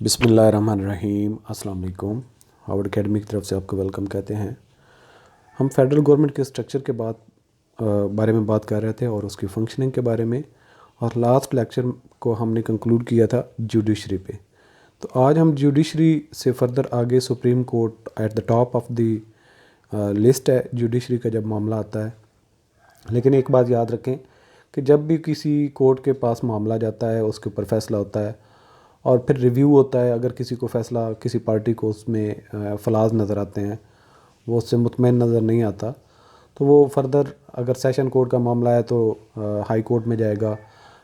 बिस्मिल्लाहिर्रहमानिर्रहीम। अस्सलाम वालेकुम। हार्वर्ड एकेडमी की तरफ से आपको वेलकम कहते हैं। हम फेडरल गवर्नमेंट के स्ट्रक्चर के बारे में बात कर रहे थे और उसकी फंक्शनिंग के बारे में, और लास्ट लेक्चर को हमने कंक्लूड किया था जुडिशरी पे। तो आज हम जुडिशरी से फर्दर आगे supreme court at the top of the list है जुडिशरी का जब मामला आता है। लेकिन एक बात याद रखें कि जब भी किसी कोर्ट के पास मामला जाता है, उसके ऊपर फैसला होता है और फिर रिव्यू होता है, अगर किसी को फैसला, किसी पार्टी को उसमें फलाज नज़र आते हैं, वो उससे मुतमईन नज़र नहीं आता, तो वो फर्दर अगर सेशन कोर्ट का मामला है तो हाई कोर्ट में जाएगा।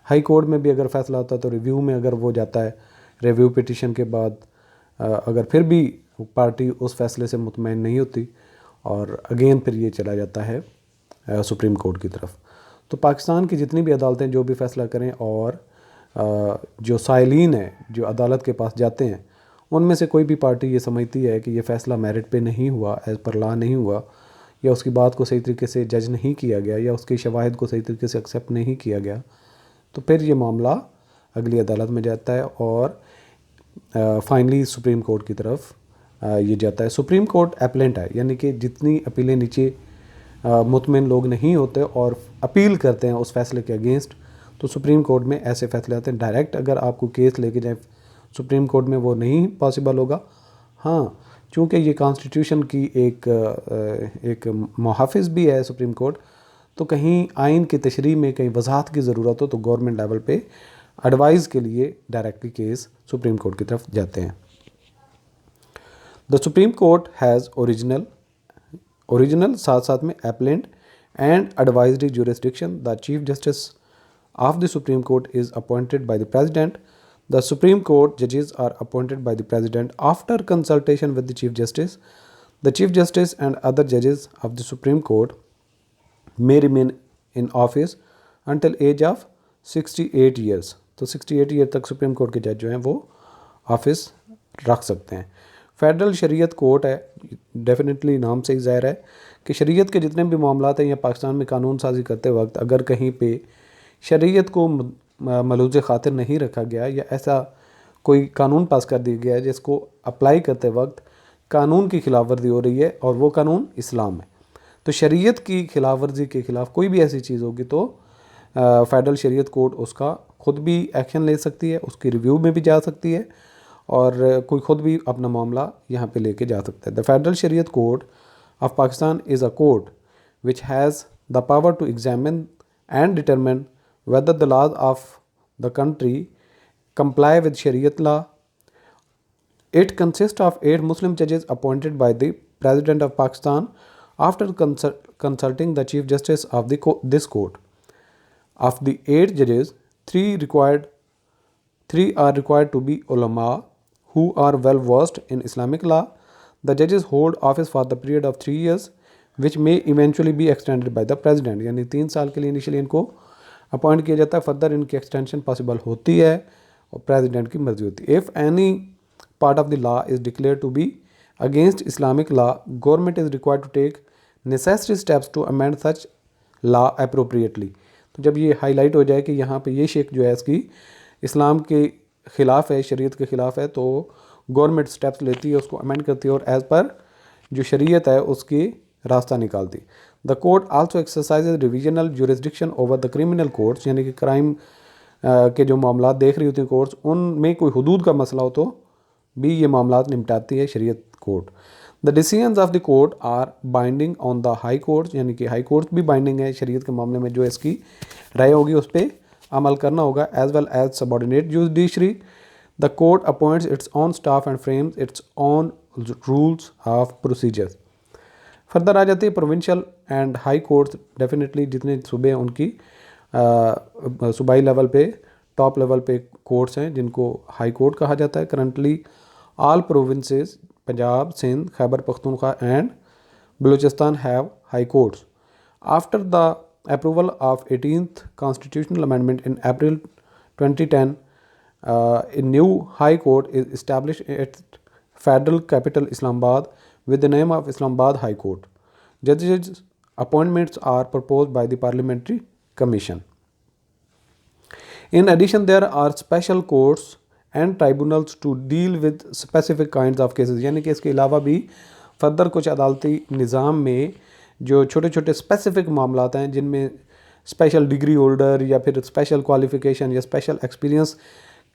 हाई कोर्ट में भी अगर फ़ैसला होता है तो रिव्यू में अगर वो जाता है, रिव्यू पिटिशन के बाद अगर फिर भी पार्टी उस फैसले से मुतमईन नहीं होती और अगेन फिर ये चला जाता है सुप्रीम कोर्ट की तरफ। तो पाकिस्तान की जितनी भी अदालतें जो भी फ़ैसला करें और जो साइलिन है जो अदालत के पास जाते हैं, उनमें से कोई भी पार्टी ये समझती है कि ये फ़ैसला मेरिट पे नहीं हुआ, एज़ पर लॉ नहीं हुआ, या उसकी बात को सही तरीके से जज नहीं किया गया, या उसकी शवाहिद को सही तरीके से एक्सेप्ट नहीं किया गया, तो फिर ये मामला अगली अदालत में जाता है और फाइनली सुप्रीम कोर्ट की तरफ ये जाता है। सुप्रीम कोर्ट अपीलेंट है, यानी कि जितनी अपीलें नीचे मुतमिन लोग नहीं होते और अपील करते हैं उस फैसले के अगेंस्ट, तो सुप्रीम कोर्ट में ऐसे फैसले आते हैं। डायरेक्ट अगर आपको केस लेके जाए सुप्रीम कोर्ट में, वो नहीं पॉसिबल होगा। हाँ, चूँकि ये कॉन्स्टिट्यूशन की एक मुहाफ़िज़ भी है सुप्रीम कोर्ट, तो कहीं आइन की तशरीह में कहीं वजाहत की ज़रूरत हो तो गवर्नमेंट लेवल पे एडवाइस के लिए डायरेक्टली केस सुप्रीम कोर्ट की तरफ जाते हैं। The supreme court has original साथ साथ में appellant and advisory jurisdiction. The chief justice of the Supreme Court is appointed by the president. The Supreme Court judges are appointed by the president after consultation with the chief justice. The chief justice and other judges of the Supreme Court may remain in office until age of 68 years. तो 68 year तक supreme court के जज जो हैं वो office रख सकते हैं। फेडरल शरीयत कोर्ट है, डेफिनेटली नाम से ही ज़ाहिर है कि शरीयत के जितने भी मामला हैं या पाकिस्तान में कानून साजी करते वक्त अगर कहीं पे शरीयत को मलूज़ खातिर नहीं रखा गया, या ऐसा कोई कानून पास कर दिया गया है जिसको अप्लाई करते वक्त कानून की खिलाफ वर्जी हो रही है और वो कानून इस्लाम है, तो शरीयत की खिलाफ वर्जी के ख़िलाफ़ कोई भी ऐसी चीज़ होगी तो फेडरल शरीयत कोर्ट उसका ख़ुद भी एक्शन ले सकती है, उसकी रिव्यू में भी जा सकती है और कोई ख़ुद भी अपना मामला यहाँ पे लेके जा सकता है। The federal Shariat court of Pakistan is a court which has the power to examine and determine whether the laws of the country comply with Shariat law. It consists of 8 Muslim judges appointed by the President of Pakistan after consulting the Chief Justice of this court. Of the 8 judges, 3 are required to be ulama who are well versed in Islamic law. The judges hold office for the period of 3 years, which may eventually be extended by the President. यानी 3 साल के लिए initially इनको appoint किया जाता है, further इनकी extension possible होती है और प्रेसिडेंट की मर्जी होती है। If any part of the law is declare to be against Islamic law, government is required to take necessary steps to amend such law appropriately. तो जब ये हाईलाइट हो जाए कि यहाँ पे ये शेख जो है इसकी इस्लाम के ख़िलाफ़ है, शरीयत के ख़िलाफ़ है, तो गवर्नमेंट स्टेप्स लेती है, उसको अमेंड करती है और एज़ पर जो शरीयत है उसकी रास्ता निकालती। The court also exercises divisional jurisdiction over the criminal courts, यानी कि क्राइम के जो मामला देख रही होती हैं कोर्ट्स, उनमें कोई हुदूद का मसला हो तो भी ये मामला निपटाती है Shariat court. The decisions of the court are binding on the high courts, यानी कि हाई कोर्ट भी बाइंडिंग है शरीयत के मामले में, जो इसकी राय होगी उस पर अमल करना होगा। As well as subordinate judiciary, the court appoints its own staff and frames its own rules of procedures. Further आ जाती है provincial and high courts. Definitely जितने सूबे हैं उनकी सूबाई लेवल पे, टॉप लेवल पे कोर्ट्स हैं जिनको हाई कोर्ट कहा जाता है। Currently all provinces Punjab, Sindh, Khyber Pakhtunkhwa and Balochistan have high courts. After the approval of 18th constitutional amendment in April 2010, a new high court is established at federal capital Islamabad with the name of Islamabad High Court. Judges' appointments are proposed by the Parliamentary Commission. In addition, there are special courts and tribunals to deal with specific kinds of cases, यानी कि इसके अलावा भी further कुछ अदालती निज़ाम में जो छोटे छोटे स्पेसिफिक मामला हैं जिनमें स्पेशल डिग्री होल्डर या फिर स्पेशल क्वालिफ़िकेशन या स्पेशल एक्सपीरियंस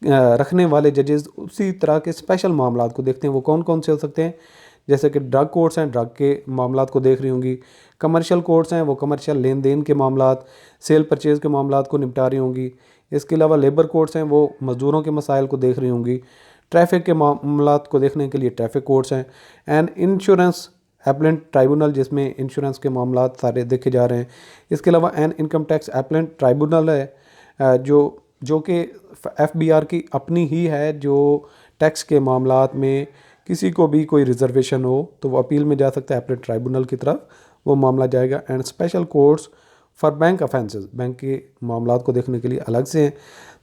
रखने वाले जजेस उसी तरह के स्पेशल मामला को देखते हैं। वो कौन कौन से हो सकते हैं, जैसे कि ड्रग कोर्ट्स हैं, ड्रग के मामला को देख रही होंगी। कमर्शियल कोर्ट्स हैं, वो कमर्शियल लेन देन के मामला, सेल परचेज़ के मामला को निपटा रही होंगी। इसके अलावा लेबर कोर्ट्स हैं, वो मज़दूरों के मसाइल को देख रही होंगी। ट्रैफिक के मामला को देखने के लिए ट्रैफिक कोर्ट्स हैं। एंड इंश्योरेंस एपलेंट ट्राइब्यूनल, जिसमें इंश्योरेंस के मामला सारे देखे जा रहे हैं। इसके अलावा an income tax appellant tribunal है जो कि FBR की अपनी ही है, जो टैक्स के मामलात में किसी को भी कोई रिजर्वेशन हो तो वो अपील में जा सकता है, एपलेट ट्राइब्यूनल की तरफ वो मामला जाएगा। And special courts for bank offences, bank के मामलात को देखने के लिए अलग से हैं।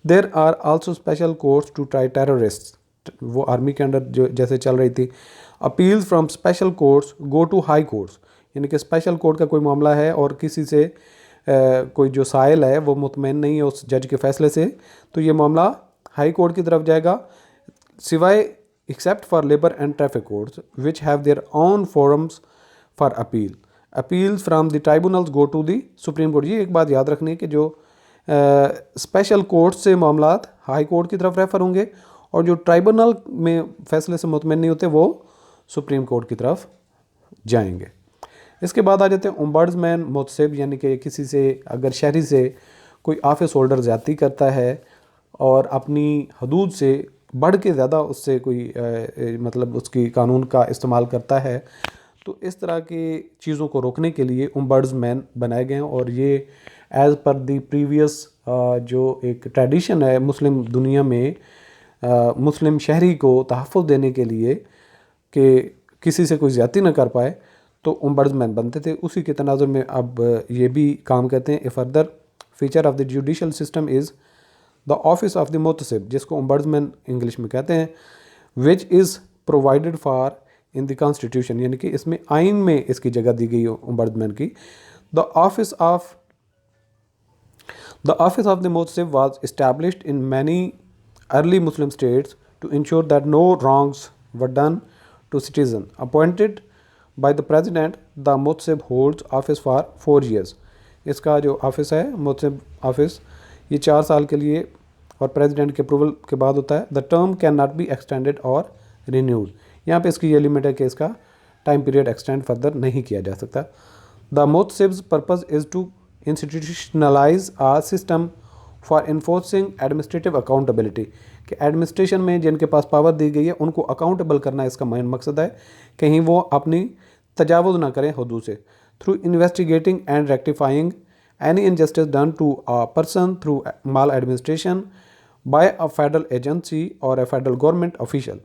There are also special courts to try terrorist, वो आर्मी के अंडर जो जैसे चल रही थी। Appeals from special courts go to high courts, यानी कि स्पेशल कोर्ट का कोई मामला है और किसी से कोई जो साइल है वो मुतमईन नहीं है उस जज के फैसले से, तो ये मामला हाई कोर्ट की तरफ जाएगा, सिवाय except for labour and traffic courts which have their own forums for appeal. Appeals from the tribunals go to the supreme court. ये एक बात याद रखनी है कि जो स्पेशल कोर्ट से मामला हाई कोर्ट की तरफ रेफर होंगे और जो ट्राइब्यूनल में फैसले से मुतमईन नहीं होते वो सुप्रीम कोर्ट की तरफ जाएंगे। इसके बाद आ जाते हैं ओम्बड्समैन मुतसिब, यानी कि किसी से अगर शहरी से कोई ऑफिस होल्डर ज़्यादती करता है और अपनी हदूद से बढ़ के ज़्यादा उससे कोई मतलब उसकी कानून का इस्तेमाल करता है, तो इस तरह की चीज़ों को रोकने के लिए ओम्बड्समैन बनाए गए हैं। और ये एज़ पर दी प्रीवियस जो एक ट्रेडिशन है मुस्लिम दुनिया में, मुस्लिम शहरी को तहफ़्फ़ुज़ देने के लिए कि किसी से कोई ज़्यादती ना कर पाए, तो ओम्बड्समैन बनते थे। उसी के तनाजुर में अब ये भी काम कहते हैं। A further feature of the judicial system is the office of the Mohtasib, जिसको ओम्बड्समैन इंग्लिश में कहते हैं, which is provided for in the constitution, यानी कि इसमें आइन में इसकी जगह दी गई है ओम्बड्समैन की। The office of the Mohtasib was established in many early Muslim states to ensure that no wrongs were done to citizen. Appointed by the president, the Mohtasib holds office for 4 years। इसका जो ऑफिस है मुतसिब office, ये 4 साल के लिए और president के approval के बाद होता है। The term can not be extended और रिन्यूड, यहाँ पे इसकी ये लिमिट है कि इसका टाइम पीरियड एक्सटेंड फर्दर नहीं किया जा सकता। The Mohtasib's purpose is to institutionalise a system for enforcing administrative accountability, कि एडमिनिस्ट्रेशन में जिनके पास पावर दी गई है उनको अकाउंटेबल करना इसका मेन मकसद है, कहीं वो अपनी तजावुज़ ना करें हदूद से। Through investigating and rectifying any injustice done to a person through maladministration by a federal agency or a federal government official,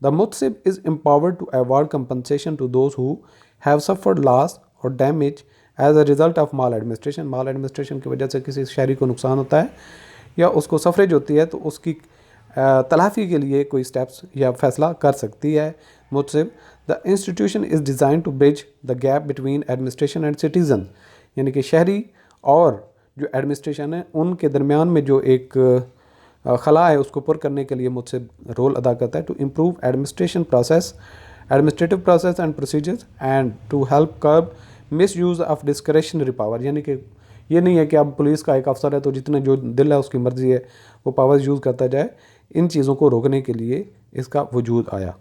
the Mohtasib is empowered to award compensation to those who have suffered loss or damage as a result of maladministration. Maladministration की वजह से किसी शहरी को नुकसान होता है या उसको सफरेज होती है, तो उसकी तलाफ़ी के लिए कोई स्टेप्स या फैसला कर सकती है Mohtasib. The institution is design to bridge the gap between administration and citizen, यानी कि शहरी और जो एडमिनिस्ट्रेशन है उनके दरमियान में जो एक खला है उसको पुर करने के लिए मुतसिब रोल अदा करता है। To improve administrative process and procedures and to help curb misuse of discretionary power, यानी कि ये नहीं है कि अब पुलिस का एक अफसर है तो जितने जो दिल है उसकी मर्ज़ी है वो पावर यूज़ करता जाए। इन चीज़ों को रोकने के लिए इसका वजूद आया।